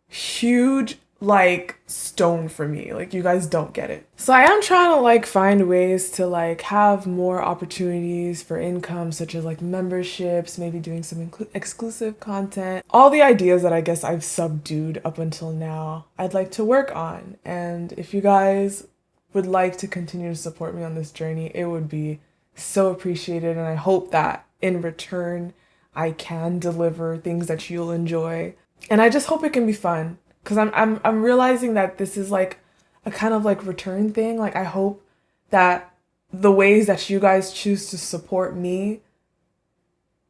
huge like stone for me. Like, you guys don't get it. So I am trying to like find ways to like have more opportunities for income, such as like memberships, maybe doing some exclusive content, all the ideas that I guess I've subdued up until now, I'd like to work on. And if you guys would like to continue to support me on this journey, it would be so appreciated. And I hope that in return, I can deliver things that you'll enjoy. And I just hope it can be fun. Because I'm realizing that this is like a kind of like return thing. Like, I hope that the ways that you guys choose to support me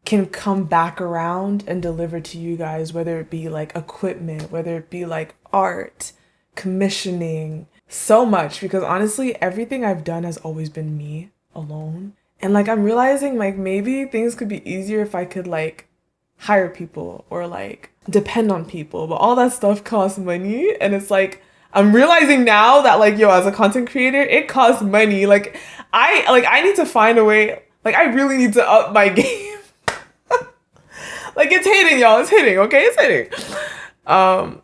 can come back around and deliver to you guys, whether it be like equipment, whether it be like art, commissioning, so much. Because honestly, everything I've done has always been me alone. And like, I'm realizing like maybe things could be easier if I could like hire people or like depend on people, but all that stuff costs money. And it's like, I'm realizing now that like, yo, as a content creator, it costs money. Like I need to find a way, like I really need to up my game. Like, it's hitting, y'all, it's hitting, okay, it's hitting.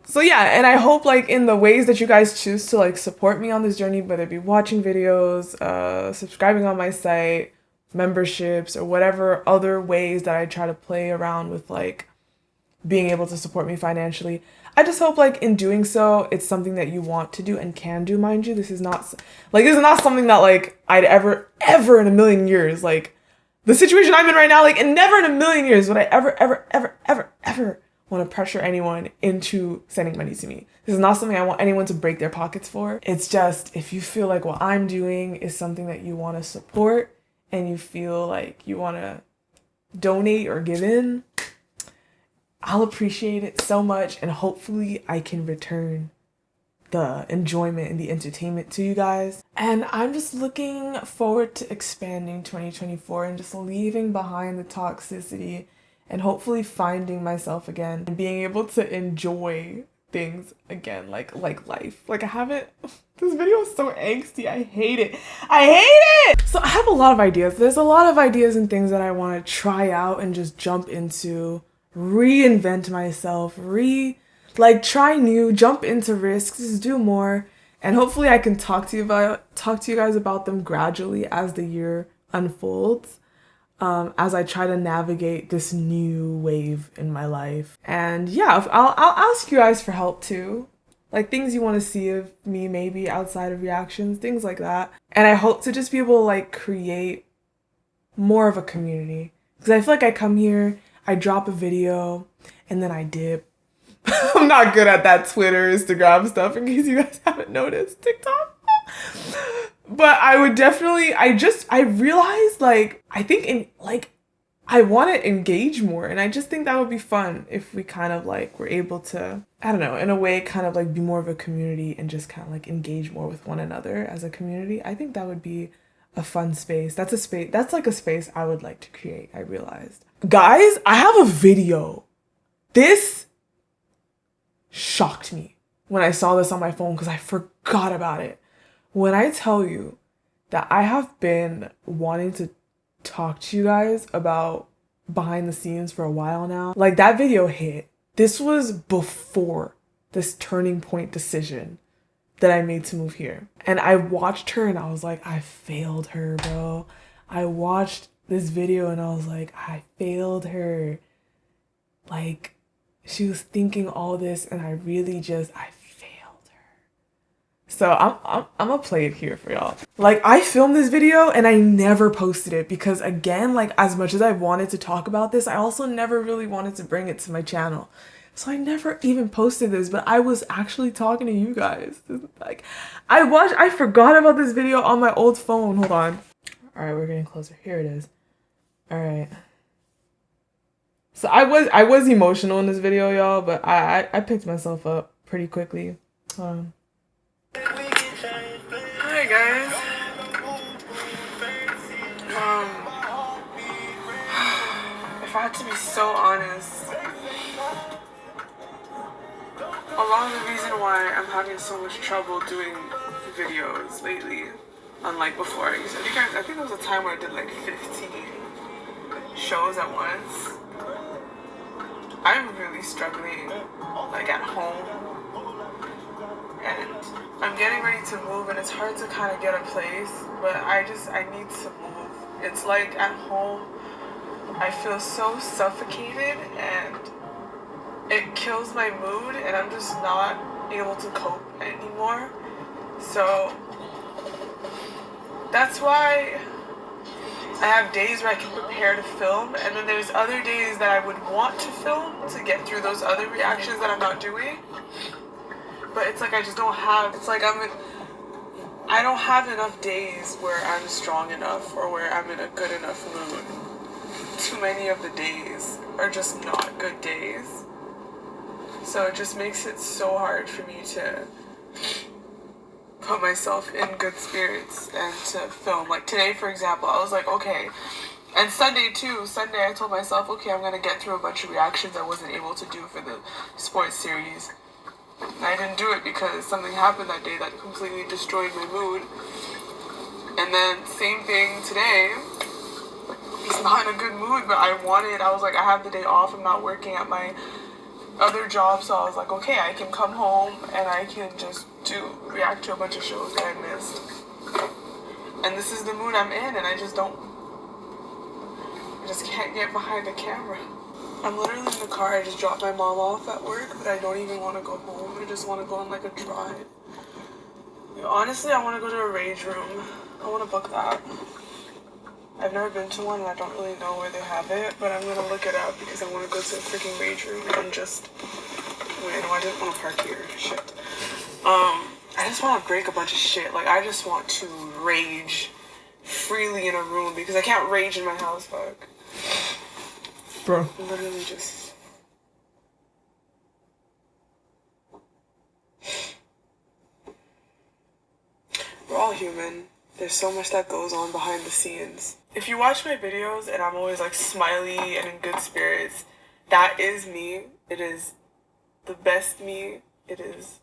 So yeah, and I hope like in the ways that you guys choose to like support me on this journey, whether it be watching videos, subscribing on my site, memberships, or whatever other ways that I try to play around with like being able to support me financially. I just hope like in doing so, it's something that you want to do and can do, mind you. This is not something that like I'd ever in a million years, like the situation I'm in right now, like, and never in a million years would I ever want to pressure anyone into sending money to me. This is not something I want anyone to break their pockets for. It's just, if you feel like what I'm doing is something that you want to support and you feel like you want to donate or give in, I'll appreciate it so much, and hopefully I can return the enjoyment and the entertainment to you guys. And I'm just looking forward to expanding 2024 and just leaving behind the toxicity and hopefully finding myself again and being able to enjoy things again, like life. Like, I haven't, this video is so angsty. I hate it. So I have a lot of ideas. There's a lot of ideas and things that I want to try out and just jump into, reinvent myself, try new, jump into risks, just do more. And hopefully I can talk to you guys about them gradually as the year unfolds, as I try to navigate this new wave in my life. And yeah, I'll ask you guys for help too. Like, things you want to see of me, maybe outside of reactions, things like that. And I hope to just be able to like create more of a community. Because I feel like I come here, I drop a video, and then I dip. I'm not good at that Twitter, Instagram stuff, in case you guys haven't noticed. TikTok. But I would definitely, I realized, like, I think I want to engage more. And I just think that would be fun if we kind of like were able to, I don't know, in a way, kind of like be more of a community and just kind of like engage more with one another as a community. I think that would be a fun space. That's like a space I would like to create, I realized. Guys, I have a video. This shocked me when I saw this on my phone because I forgot about it. When I tell you that I have been wanting to talk to you guys about behind the scenes for a while now. Like, that video hit. This was before this turning point decision that I made to move here. And I watched her and I was like, I failed her, bro. I watched this video and I was like, I failed her. Like, she was thinking all this and I really just, I failed her. So I'm gonna play it here for y'all. Like, I filmed this video and I never posted it because, again, like, as much as I wanted to talk about this, I also never really wanted to bring it to my channel. So I never even posted this, but I was actually talking to you guys. Like, I forgot about this video on my old phone. Hold on. All right, we're getting closer. Here it is. All right. So I was emotional in this video, y'all, but I picked myself up pretty quickly. Hi guys. If I had to be so honest, a lot of the reason why I'm having so much trouble doing videos lately, unlike before, I think there was a time where I did like 15 shows at once. I'm really struggling, like, at home, and I'm getting ready to move, and it's hard to kind of get a place, but I need to move. It's like at home, I feel so suffocated, and it kills my mood, and I'm just not able to cope anymore. So that's why I have days where I can prepare to film, and then there's other days that I would want to film to get through those other reactions that I'm not doing. But it's like I just don't have, it's like I don't have enough days where I'm strong enough or where I'm in a good enough mood. Too many of the days are just not good days. So it just makes it so hard for me to put myself in good spirits and to film. Like today, for example, I was like, okay. And Sunday too. Sunday I told myself, okay, I'm gonna get through a bunch of reactions I wasn't able to do for the sports series. And I didn't do it because something happened that day that completely destroyed my mood. And then same thing today. It's not in a good mood, but I was like, I have the day off, I'm not working at my other job, so I was like, okay, I can come home and I can just react to a bunch of shows that I missed. And this is the mood I'm in, and I just can't get behind the camera. I'm literally in the car. I just dropped my mom off at work, but I don't even want to go home. I just want to go on like a drive. Honestly, I want to go to a rage room. I want to book that. I've never been to one and I don't really know where they have it, but I'm gonna look it up because I want to go to a freaking rage room and just... Wait, no, I didn't want to park here. Shit. I just want to break a bunch of shit. Like, I just want to rage freely in a room because I can't rage in my house, fuck. Bro. Literally just... We're all human. There's so much that goes on behind the scenes. If you watch my videos and I'm always like smiley and in good spirits, that is me. It is the best me. It is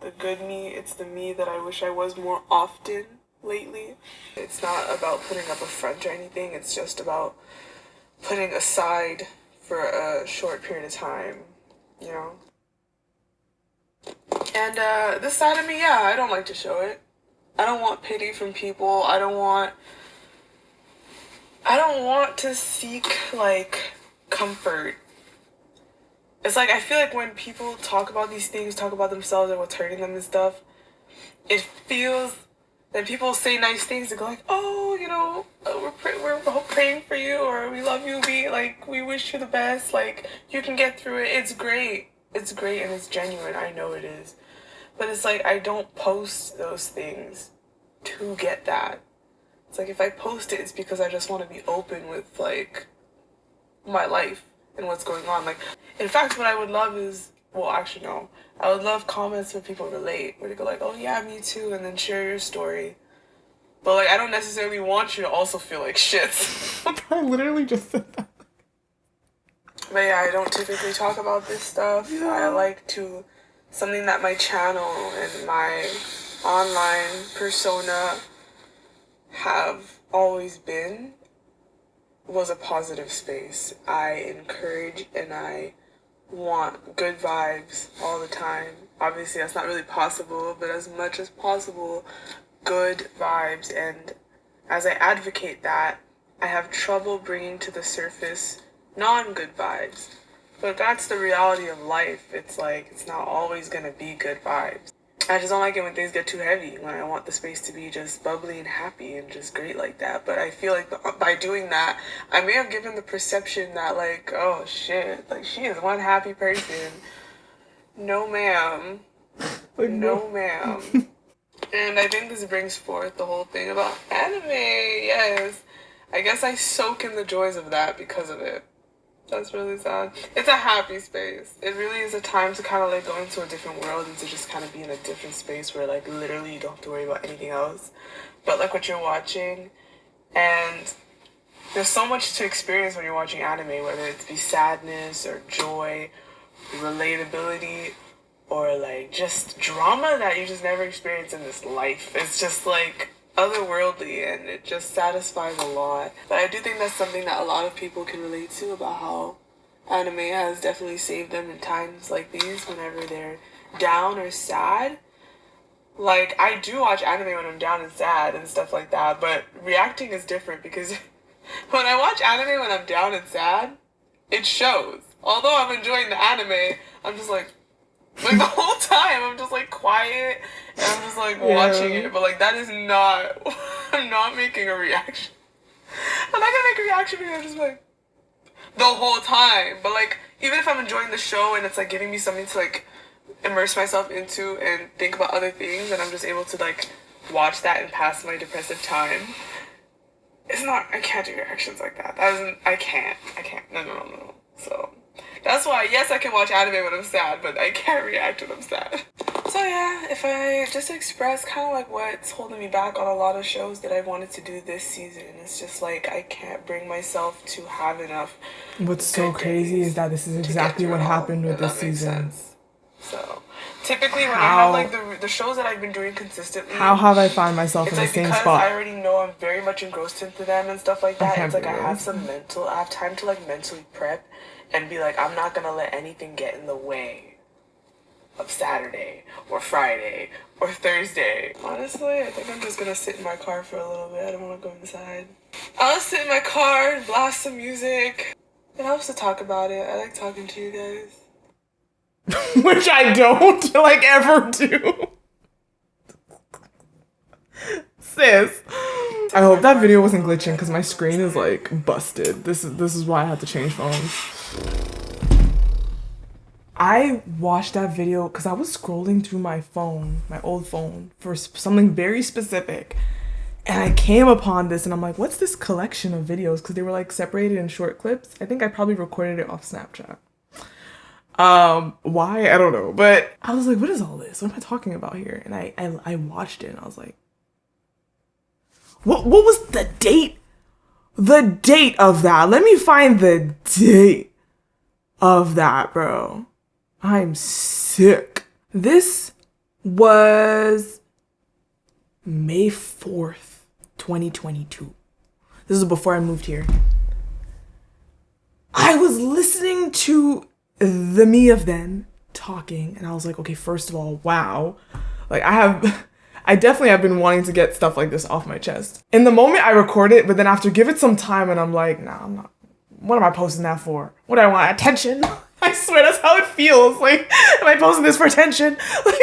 the good me. It's the me that I wish I was more often lately. It's not about putting up a front or anything. It's just about putting aside for a short period of time, you know? And this side of me, yeah, I don't like to show it. I don't want pity from people. I don't want to seek, like, comfort. It's like, I feel like when people talk about these things, talk about themselves and what's hurting them and stuff, it feels that people say nice things and go like, oh, you know, we're praying for you, or we love you, we wish you the best, like, you can get through it. It's great. It's great and it's genuine. I know it is. But it's like, I don't post those things to get that. It's like, if I post it, it's because I just want to be open with, like, my life and what's going on. Like, in fact, what I would love is, well, actually, no. I would love comments where people relate, where they go like, oh, yeah, me too, and then share your story. But, like, I don't necessarily want you to also feel like shit. I literally just said that. But, yeah, I don't typically talk about this stuff. Yeah. I like to... Something that my channel and my online persona have always been was a positive space. I encourage and I want good vibes all the time. Obviously, that's not really possible, but as much as possible, good vibes. And as I advocate that, I have trouble bringing to the surface non-good vibes. But that's the reality of life. It's like, it's not always gonna be good vibes. I just don't like it when things get too heavy, when I want the space to be just bubbly and happy and just great like that. But I feel like by doing that, I may have given the perception that like, oh shit, like she is one happy person. No ma'am. No ma'am. And I think this brings forth the whole thing about anime, yes. I guess I soak in the joys of that because of it. That's really sad. It's a happy space. It really is a time to kind of like go into a different world and to just kind of be in a different space where like literally you don't have to worry about anything else but like what you're watching. And there's so much to experience when you're watching anime, whether it be sadness or joy, relatability, or like just drama that you just never experienced in this life. It's just like otherworldly and it just satisfies a lot. But I do think that's something that a lot of people can relate to, about how anime has definitely saved them in times like these whenever they're down or sad. Like, I do watch anime when I'm down and sad and stuff like that, but reacting is different because when I watch anime when I'm down and sad, it shows. Although I'm enjoying the anime, I'm just like the whole time I'm just like quiet and I'm just like watching it, but like that is not, I'm not making a reaction. I'm not gonna make a reaction because I'm just like the whole time. But like even if I'm enjoying the show and it's like giving me something to like immerse myself into and think about other things, and I'm just able to like watch that and pass my depressive time, it's not, I can't do reactions like that. That isn't, I can't. No. So that's why, yes, I can watch anime when I'm sad, but I can't react when I'm sad. So yeah, if I just express kind of like what's holding me back on a lot of shows that I wanted to do this season, it's just like I can't bring myself to have enough. What's so crazy is that this is exactly what happened with this season. So typically when I have like the shows that I've been doing consistently, how have I found myself in the same spot? Because I already know I'm very much engrossed into them and stuff like that. It's like I have time to like mentally prep and be like, I'm not gonna let anything get in the way of Saturday or Friday or Thursday. Honestly, I think I'm just gonna sit in my car for a little bit. I don't want to go inside. I'll sit in my car and blast some music. It helps to talk about it. I like talking to you guys. Which I don't like ever do. Sis. I hope that video wasn't glitching because my screen is like busted. This is why I had to change phones. I watched that video because I was scrolling through my phone, my old phone, for something very specific. And I came upon this and I'm like, what's this collection of videos? Because they were like separated in short clips. I think I probably recorded it off Snapchat. Why? I don't know. But I was like, what is all this? What am I talking about here? And I watched it and I was like, what was the date? The date of that. Let me find the date of that, bro. I'm sick. This was May 4th, 2022. This is before I moved here. I was listening to the me of then talking and I was like, okay, first of all, wow. Like I definitely have been wanting to get stuff like this off my chest. In the moment I record it, but then after give it some time and I'm like, nah, I'm not. What am I posting that for? What do I want? Attention? I swear that's how it feels. Like, am I posting this for attention? Like,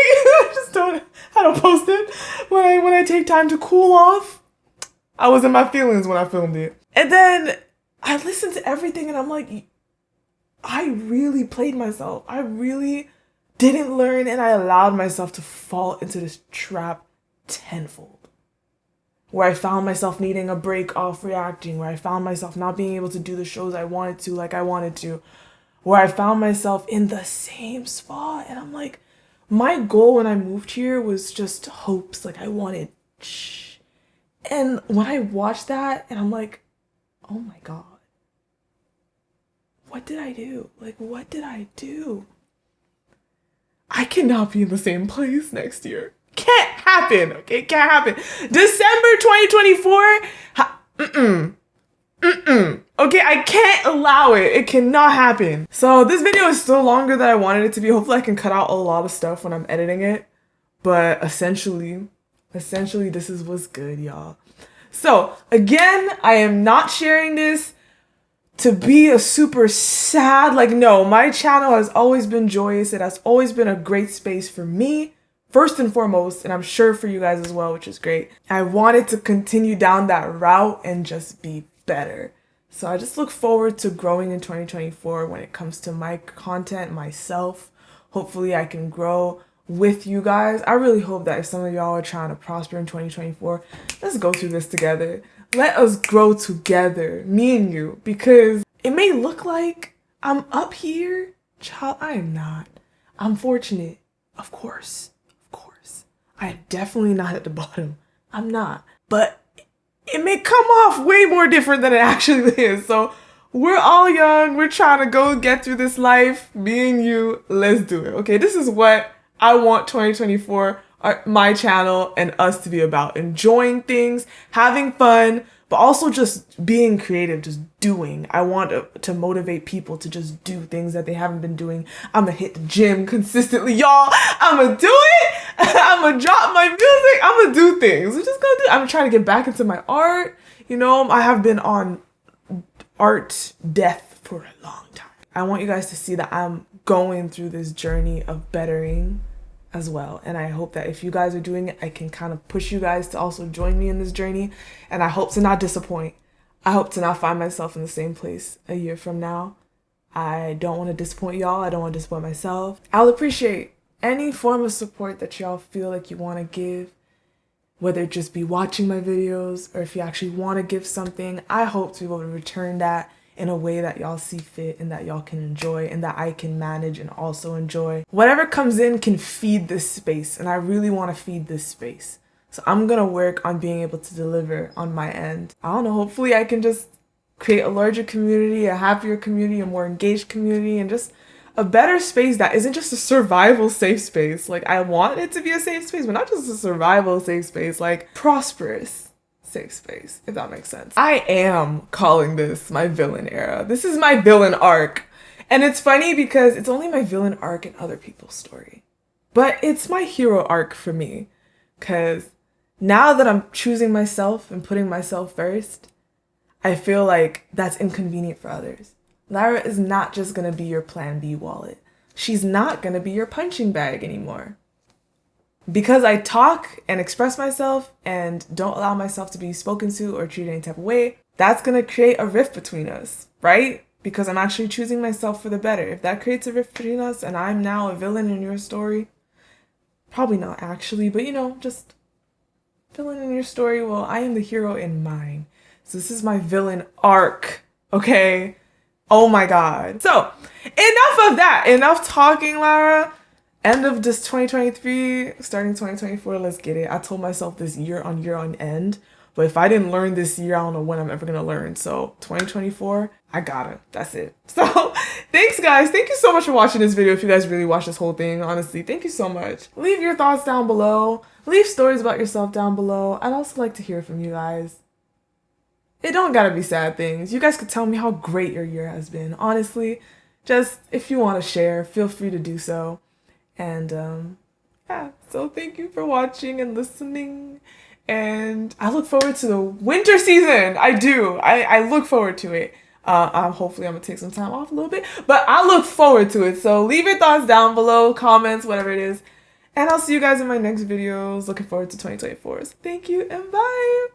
I don't post it when I take time to cool off. I was in my feelings when I filmed it. And then I listened to everything and I'm like, I really played myself. I really didn't learn and I allowed myself to fall into this trap tenfold. Where I found myself needing a break off reacting, where I found myself not being able to do the shows I wanted to like I wanted to, where I found myself in the same spot. And I'm like, my goal when I moved here was just hopes. Like I wanted shh. And when I watched that and I'm like, oh my God. What did I do? Like, what did I do? I cannot be in the same place next year. Can't happen, okay? Can't happen. December 2024, Okay, I can't allow it. It cannot happen. So this video is still longer than I wanted it to be. Hopefully I can cut out a lot of stuff when I'm editing it. But essentially, this is what's good, y'all. So again, I am not sharing this to be a super sad, like, no, my channel has always been joyous. It has always been a great space for me, first and foremost, and I'm sure for you guys as well, which is great. I wanted to continue down that route and just be better. So I just look forward to growing in 2024 when it comes to my content, myself. Hopefully I can grow with you guys. I really hope that if some of y'all are trying to prosper in 2024, let's go through this together. Let us grow together, me and you, because it may look like I'm up here. Child, I am not. I'm fortunate, of course. I am definitely not at the bottom. I'm not. But it may come off way more different than it actually is. So we're all young. We're trying to go get through this life. Me and you, let's do it. Okay, this is what I want 2024, my channel and us to be about. Enjoying things, having fun, but also just being creative, just doing. I want to motivate people to just do things that they haven't been doing. I'm gonna hit the gym consistently, y'all. I'm gonna do it. I'm gonna drop my music. I'm gonna do things. We're just gonna do it. I'm trying to get back into my art. You know, I have been on art death for a long time. I want you guys to see that I'm going through this journey of bettering as well. And I hope that if you guys are doing it, I can kind of push you guys to also join me in this journey. And I hope to not disappoint. I hope to not find myself in the same place a year from now. I don't want to disappoint y'all. I don't want to disappoint myself. I'll appreciate any form of support that y'all feel like you want to give, whether it just be watching my videos or if you actually want to give something. I hope to be able to return that in a way that y'all see fit and that y'all can enjoy and that I can manage and also enjoy. Whatever comes in can feed this space, and I really want to feed this space. So I'm gonna work on being able to deliver on my end. I don't know, hopefully I can just create a larger community, a happier community, a more engaged community, and just a better space that isn't just a survival safe space. Like, I want it to be a safe space, but not just a survival safe space, like prosperous safe space, if that makes sense. I am calling this my villain era. This is my villain arc. And it's funny because it's only my villain arc in other people's story. But it's my hero arc for me. Because now that I'm choosing myself and putting myself first, I feel like that's inconvenient for others. Lara is not just gonna be your plan B wallet. She's not gonna be your punching bag anymore. Because I talk and express myself and don't allow myself to be spoken to or treated any type of way, that's gonna create a rift between us, right? Because I'm actually choosing myself for the better. If that creates a rift between us and I'm now a villain in your story, probably not actually, but you know, just villain in your story, well, I am the hero in mine. So this is my villain arc, okay? Oh my God. So enough of that, enough talking, Lara. End of this 2023, starting 2024, let's get it. I told myself this year on end, but if I didn't learn this year, I don't know when I'm ever gonna learn. So 2024, I got it. That's it. So thanks guys. Thank you so much for watching this video. If you guys really watched this whole thing, honestly, thank you so much. Leave your thoughts down below. Leave stories about yourself down below. I'd also like to hear from you guys. It don't gotta be sad things. You guys could tell me how great your year has been. Honestly, just if you want to share, feel free to do so. And yeah, so thank you for watching and listening. And I look forward to the winter season. I do. I look forward to it. Hopefully I'm gonna take some time off a little bit, but I look forward to it. So leave your thoughts down below, comments, whatever it is. And I'll see you guys in my next videos. Looking forward to 2024. So thank you and bye.